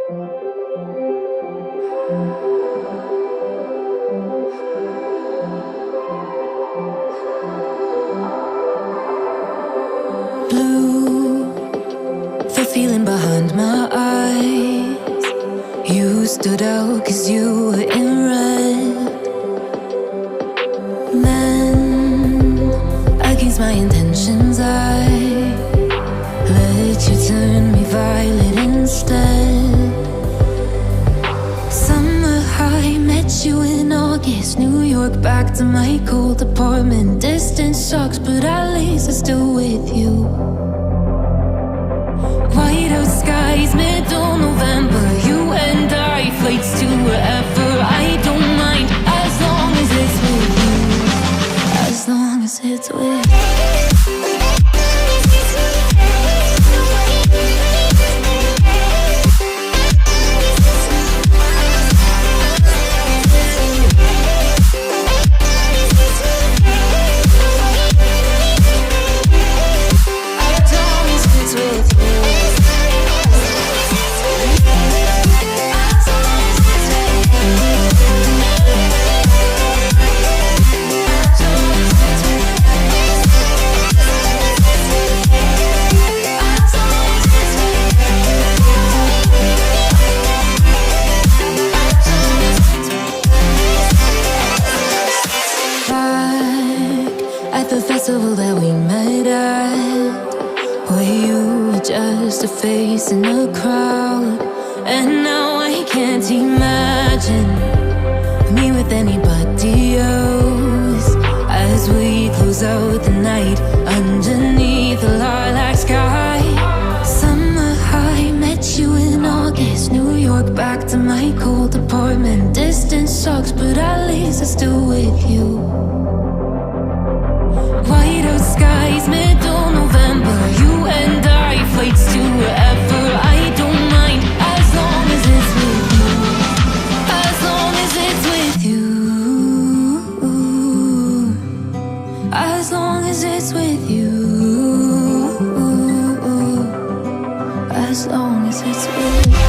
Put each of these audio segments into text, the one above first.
Blue, the feeling behind my eyes. You stood out 'cause you were in red. Men, against my intentions, I let you turn me violet instead. Summer high, met you in August. New York, back to my cold apartment. Distance sucks, but at least I'm still with you. White out skies, middle November. You and I, flights to wherever. I don't mind, as long as it's with you. As long as it's with you. At the festival that we met at, where you were just a face in a crowd. And now I can't imagine me with anybody else. As we close out the night underneath the lilac sky. Summer high, met you in August. New York, back to my cold apartment. Distance sucks, but at least I'm still with you. White out skies, middle November. You and I, flights to wherever. I don't mind, as long as it's with you. As long as it's with you. As long as it's with you. As long as it's with you.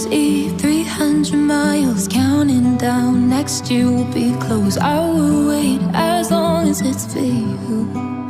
Eve, 300 miles, counting down. Next year will be close. I will wait as long as it's for you.